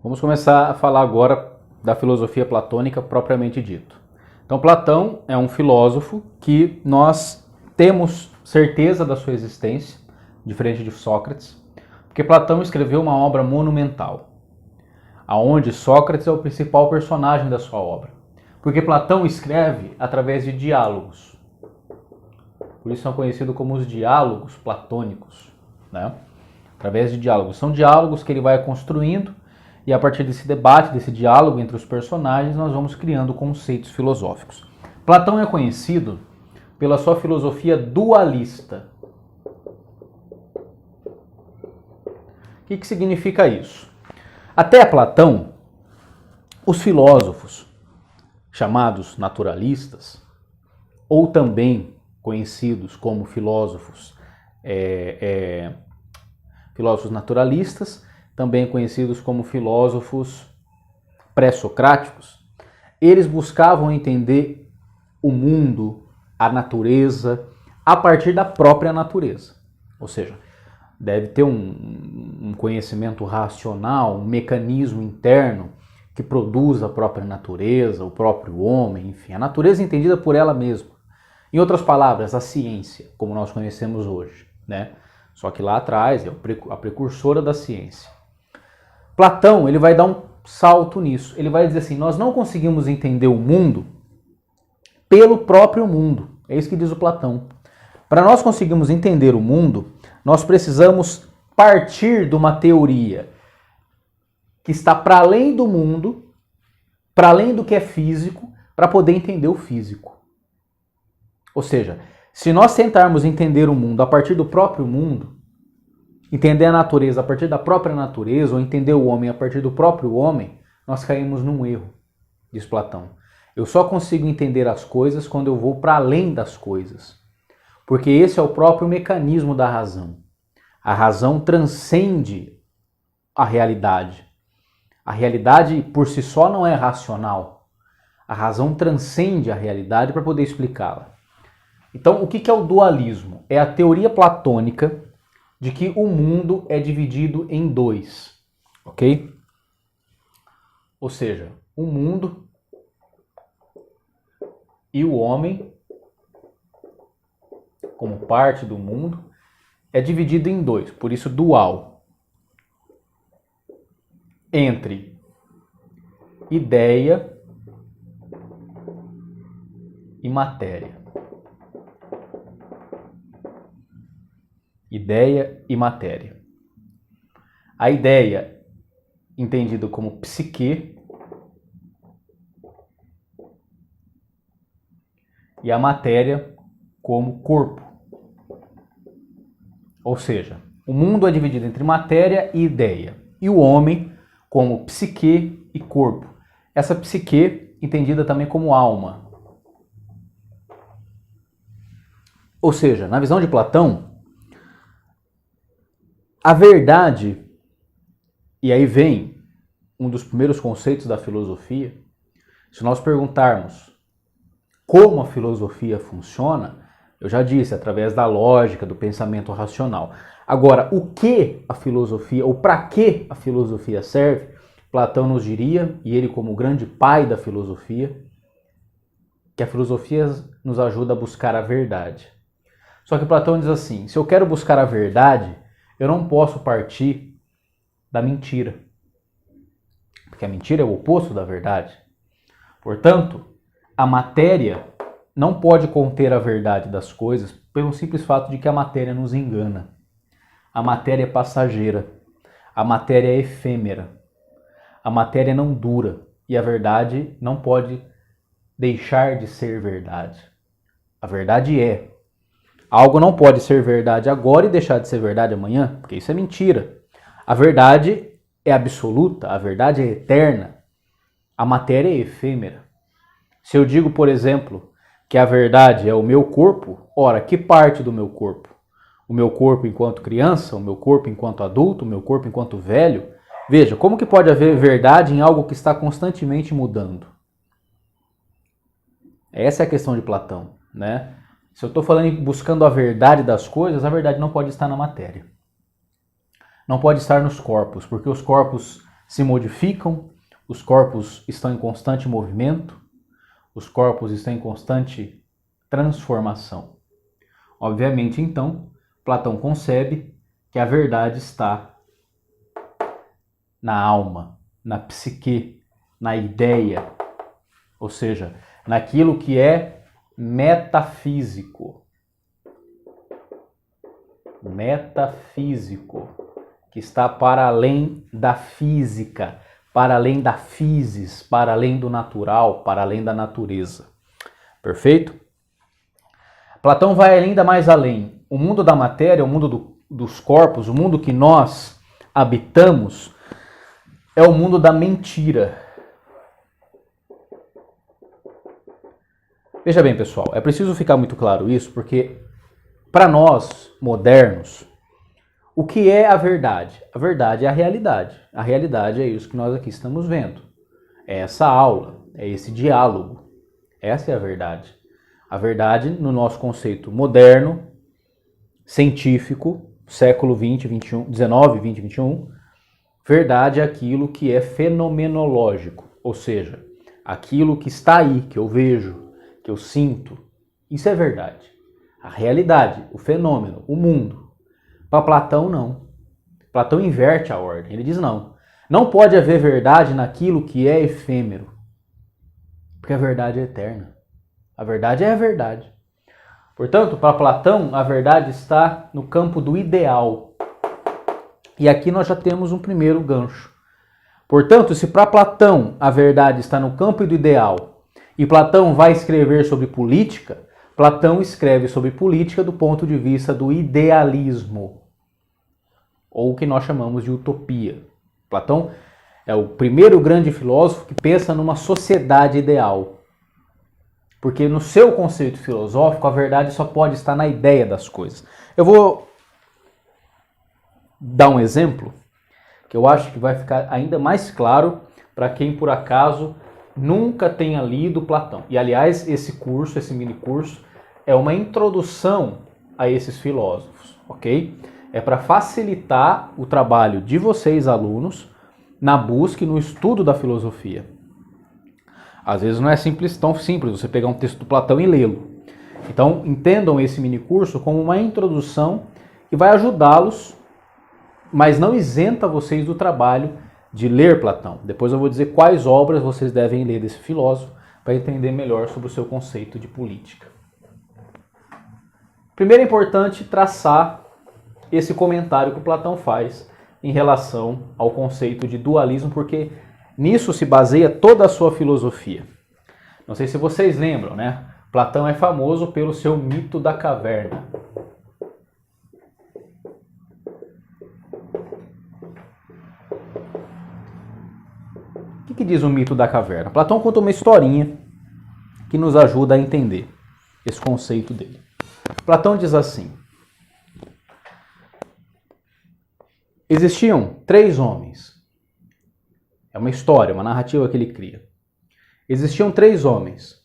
Vamos começar a falar agora da filosofia platônica propriamente dito. Então, Platão é um filósofo que nós temos certeza da sua existência, diferente de Sócrates, porque Platão escreveu uma obra monumental, aonde Sócrates é o principal personagem da sua obra. Porque Platão escreve através de diálogos. Por isso são conhecidos como os diálogos platônicos, né? Através de diálogos. São diálogos que ele vai construindo e a partir desse debate, desse diálogo entre os personagens, nós vamos criando conceitos filosóficos. Platão é conhecido pela sua filosofia dualista. O que significa isso? Até Platão, os filósofos chamados naturalistas, ou também conhecidos como filósofos naturalistas, também conhecidos como filósofos pré-socráticos, eles buscavam entender o mundo, a natureza, a partir da própria natureza. Ou seja, deve ter um conhecimento racional, um mecanismo interno que produz a própria natureza, o próprio homem, enfim, a natureza entendida por ela mesma. Em outras palavras, a ciência, como nós conhecemos hoje, né? Só que lá atrás é a precursora da ciência. Platão, ele vai dar um salto nisso. Ele vai dizer assim, nós não conseguimos entender o mundo pelo próprio mundo. É isso que diz o Platão. Para nós conseguirmos entender o mundo, nós precisamos partir de uma teoria que está para além do mundo, para além do que é físico, para poder entender o físico. Ou seja, se nós tentarmos entender o mundo a partir do próprio mundo, entender a natureza a partir da própria natureza, ou entender o homem a partir do próprio homem, nós caímos num erro, diz Platão. Eu só consigo entender as coisas quando eu vou para além das coisas. Porque esse é o próprio mecanismo da razão. A razão transcende a realidade. A realidade por si só não é racional. A razão transcende a realidade para poder explicá-la. Então, o que é o dualismo? É a teoria platônica de que o mundo é dividido em dois, ok? Ou seja, o mundo e o homem, como parte do mundo, é dividido em dois, por isso dual. Entre ideia e matéria. Ideia e matéria. A ideia, entendida como psique, e a matéria como corpo. Ou seja, o mundo é dividido entre matéria e ideia, e o homem como psique e corpo. Essa psique, entendida também como alma. Ou seja, na visão de Platão, a verdade, e aí vem um dos primeiros conceitos da filosofia, se nós perguntarmos como a filosofia funciona, eu já disse, através da lógica, do pensamento racional. Agora, o que a filosofia, ou para que a filosofia serve, Platão nos diria, e ele como grande pai da filosofia, que a filosofia nos ajuda a buscar a verdade. Só que Platão diz assim, se eu quero buscar a verdade, eu não posso partir da mentira. Porque a mentira é o oposto da verdade. Portanto, a matéria não pode conter a verdade das coisas pelo simples fato de que a matéria nos engana. A matéria é passageira. A matéria é efêmera. A matéria não dura. E a verdade não pode deixar de ser verdade. A verdade é. Algo não pode ser verdade agora e deixar de ser verdade amanhã, porque isso é mentira. A verdade é absoluta, a verdade é eterna. A matéria é efêmera. Se eu digo, por exemplo, que a verdade é o meu corpo, ora, que parte do meu corpo? O meu corpo enquanto criança, o meu corpo enquanto adulto, o meu corpo enquanto velho? Veja, como que pode haver verdade em algo que está constantemente mudando? Essa é a questão de Platão, né? Se eu estou falando buscando a verdade das coisas, a verdade não pode estar na matéria. Não pode estar nos corpos, porque os corpos se modificam, os corpos estão em constante movimento, os corpos estão em constante transformação. Obviamente, então, Platão concebe que a verdade está na alma, na psique, na ideia, ou seja, naquilo que é metafísico. Metafísico, que está para além da física, para além da physis, para além do natural, para além da natureza. Perfeito? Platão vai ainda mais além. O mundo da matéria, o mundo dos corpos, o mundo que nós habitamos, é o mundo da mentira. Veja bem, pessoal, é preciso ficar muito claro isso, porque para nós, modernos, o que é a verdade? A verdade é a realidade. A realidade é isso que nós aqui estamos vendo. É essa aula, é esse diálogo. Essa é a verdade. A verdade, no nosso conceito moderno, científico, século 20, 21, 19, 20, 21, verdade é aquilo que é fenomenológico, ou seja, aquilo que está aí, que eu vejo, que eu sinto. Isso é verdade. A realidade, o fenômeno, o mundo. Para Platão, não. Platão inverte a ordem. Ele diz não. Não pode haver verdade naquilo que é efêmero. Porque a verdade é eterna. A verdade é a verdade. Portanto, para Platão, a verdade está no campo do ideal. E aqui nós já temos um primeiro gancho. Portanto, se para Platão a verdade está no campo do ideal, e Platão vai escrever sobre política, Platão escreve sobre política do ponto de vista do idealismo, ou o que nós chamamos de utopia. Platão é o primeiro grande filósofo que pensa numa sociedade ideal. Porque no seu conceito filosófico, a verdade só pode estar na ideia das coisas. Eu vou dar um exemplo que eu acho que vai ficar ainda mais claro para quem, por acaso, nunca tenha lido Platão. E, aliás, esse curso, esse mini curso, é uma introdução a esses filósofos, ok? É para facilitar o trabalho de vocês, alunos, na busca e no estudo da filosofia. Às vezes não é tão simples você pegar um texto do Platão e lê-lo. Então, entendam esse mini curso como uma introdução que vai ajudá-los, mas não isenta vocês do trabalho de ler Platão. Depois eu vou dizer quais obras vocês devem ler desse filósofo para entender melhor sobre o seu conceito de política. Primeiro é importante traçar esse comentário que o Platão faz em relação ao conceito de dualismo, porque nisso se baseia toda a sua filosofia. Não sei se vocês lembram, né? Platão é famoso pelo seu mito da caverna. O que diz o mito da caverna? Platão conta uma historinha que nos ajuda a entender esse conceito dele. Platão diz assim: existiam 3 homens. É uma história, uma narrativa que ele cria. Existiam 3 homens.